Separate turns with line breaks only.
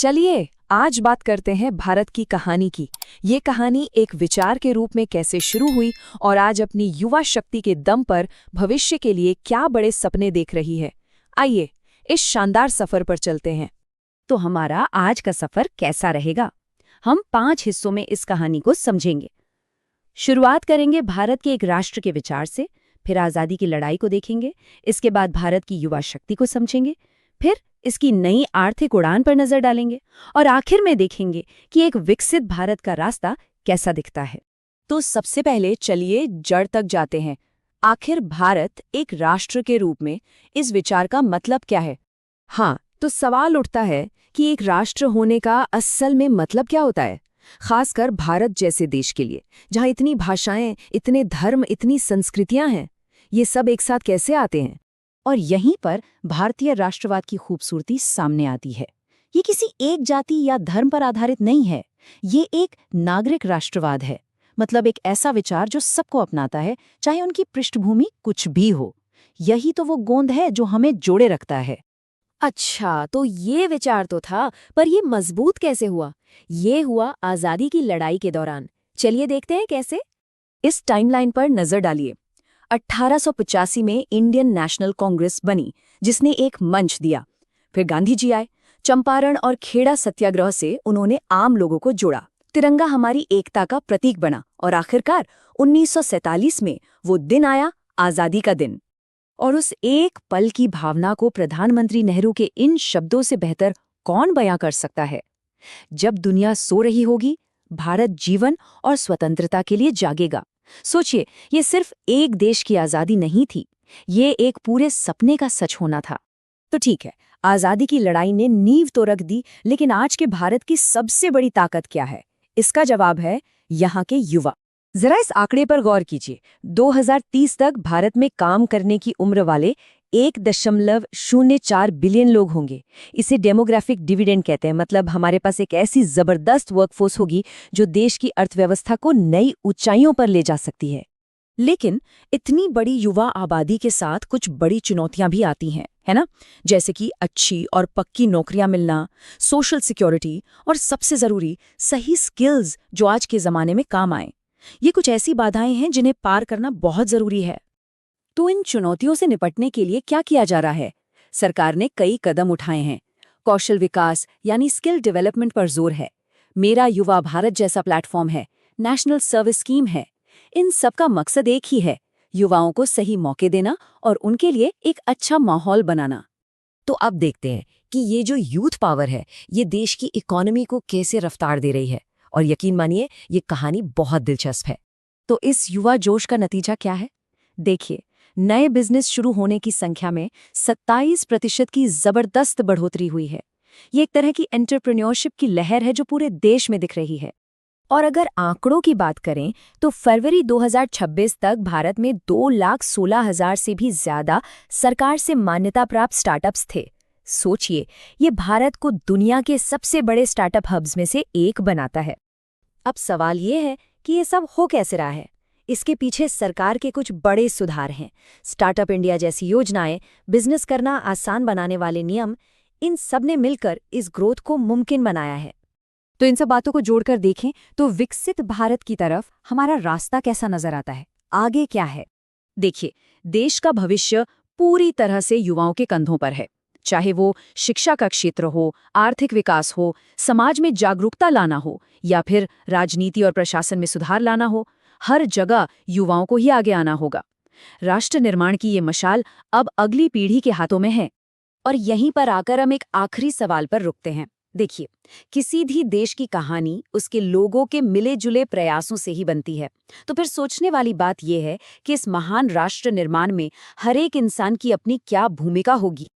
चलिए आज बात करते हैं भारत की कहानी की। ये कहानी एक विचार के रूप में कैसे शुरू हुई और आज अपनी युवा शक्ति के दम पर भविष्य के लिए क्या बड़े सपने देख रही है। आइए इस शानदार सफर पर चलते हैं।
तो हमारा आज का सफर कैसा रहेगा? हम 5 हिस्सों में इस कहानी को समझेंगे। शुरुआत करेंगे भारत के एक राष्ट्र के विचार से, फिर आज़ादी की लड़ाई को देखेंगे, इसके बाद भारत की युवा शक्ति को समझेंगे, फिर इसकी नई आर्थिक उड़ान पर नजर डालेंगे और आखिर में देखेंगे कि एक विकसित भारत का रास्ता कैसा दिखता है।
तो सबसे पहले चलिए जड़ तक जाते हैं। आखिर भारत एक राष्ट्र के रूप में इस विचार का मतलब क्या है? हाँ, तो सवाल उठता है कि एक राष्ट्र होने का असल में मतलब क्या होता है, खासकर भारत जैसे देश के लिए, जहाँ इतनी भाषाएं, इतने धर्म, इतनी संस्कृतियां हैं। ये सब एक साथ कैसे आते हैं?
और यहीं पर भारतीय राष्ट्रवाद की खूबसूरती सामने आती है। ये किसी एक जाति या धर्म पर आधारित नहीं है, ये एक नागरिक राष्ट्रवाद है। मतलब एक ऐसा विचार जो सबको अपनाता है, चाहे उनकी पृष्ठभूमि कुछ भी हो। यही तो वो गोंद है जो हमें जोड़े रखता है।
अच्छा, तो ये विचार तो था, पर ये मजबूत कैसे हुआ? ये हुआ आज़ादी की लड़ाई के दौरान। चलिए देखते हैं कैसे। इस टाइमलाइन पर नजर डालिए। 1885 में इंडियन नेशनल कांग्रेस बनी, जिसने एक मंच दिया। फिर गांधी जी आए। चंपारण और खेड़ा सत्याग्रह से उन्होंने आम लोगों को जोड़ा। तिरंगा हमारी एकता का प्रतीक बना और आखिरकार 1947 में वो दिन आया, आज़ादी का दिन। और उस एक पल की भावना को प्रधानमंत्री नेहरू के इन शब्दों से बेहतर कौन बयां कर सकता है? जब दुनिया सो रही होगी, भारत जीवन और स्वतंत्रता के लिए जागेगा। सोचिए, ये सिर्फ एक देश की आज़ादी नहीं थी, ये एक पूरे सपने का सच होना था। तो ठीक है, आज़ादी की लड़ाई ने नींव तो रख दी, लेकिन आज के भारत की सबसे बड़ी ताकत क्या है? इसका जवाब है यहाँ के युवा। जरा इस आंकड़े पर गौर कीजिए। 2030 तक भारत में काम करने की उम्र वाले 1.04 बिलियन लोग होंगे। इसे डेमोग्राफिक डिविडेंड कहते हैं। मतलब हमारे पास एक ऐसी जबरदस्त वर्कफोर्स होगी जो देश की अर्थव्यवस्था को नई ऊंचाइयों पर ले जा सकती है। लेकिन इतनी बड़ी युवा आबादी के साथ कुछ बड़ी चुनौतियां भी आती हैं, है ना? जैसे कि अच्छी और पक्की नौकरियां मिलना, सोशल सिक्योरिटी और सबसे जरूरी सही स्किल्स जो आज के जमाने में काम आए। ये कुछ ऐसी बाधाएं हैं जिन्हें पार करना बहुत जरूरी है। तो इन चुनौतियों से निपटने के लिए क्या किया जा रहा है? सरकार ने कई कदम उठाए हैं। कौशल विकास यानी स्किल डेवलपमेंट पर जोर है। मेरा युवा भारत जैसा प्लेटफॉर्म है। नेशनल सर्विस स्कीम है। इन सब का मकसद एक ही है, युवाओं को सही मौके देना और उनके लिए एक अच्छा माहौल बनाना। तो अब देखते हैं कि ये जो यूथ पावर है, ये देश की इकोनॉमी को कैसे रफ्तार दे रही है। और यकीन मानिए, ये कहानी बहुत दिलचस्प है। तो इस युवा जोश का नतीजा क्या है? देखिए, नए बिजनेस शुरू होने की संख्या में 27% की जबरदस्त बढ़ोतरी हुई है। ये एक तरह की एंटरप्रेन्योरशिप की लहर है जो पूरे देश में दिख रही है। और अगर आंकड़ों की बात करें तो फरवरी 2026 तक भारत में 2,16,000 से भी ज्यादा सरकार से मान्यता प्राप्त स्टार्टअप्स थे। सोचिए, ये भारत को दुनिया के सबसे बड़े स्टार्टअप हब्स में से एक बनाता है। अब सवाल ये है कि ये सब हो कैसे रहा है? इसके पीछे सरकार के कुछ बड़े सुधार हैं। स्टार्टअप इंडिया जैसी योजनाएं, बिजनेस करना आसान बनाने वाले नियम, इन सब ने मिलकर इस ग्रोथ को मुमकिन बनाया है। तो इन सब बातों को जोड़कर देखें तो विकसित भारत की तरफ हमारा रास्ता कैसा नजर आता है? आगे क्या है? देखिए, देश का भविष्य पूरी तरह से युवाओं के कंधों पर है। चाहे वो शिक्षा का क्षेत्र हो, आर्थिक विकास हो, समाज में जागरूकता लाना हो या फिर राजनीति और प्रशासन में सुधार लाना हो, हर जगह युवाओं को ही आगे आना होगा। राष्ट्र निर्माण की ये मशाल अब अगली पीढ़ी के हाथों में है। और यहीं पर आकर हम एक आखिरी सवाल पर रुकते हैं। देखिए, किसी भी देश की कहानी उसके लोगों के मिले जुले प्रयासों से ही बनती है। तो फिर सोचने वाली बात यह है कि इस महान राष्ट्र निर्माण में हर एक इंसान की अपनी क्या भूमिका होगी।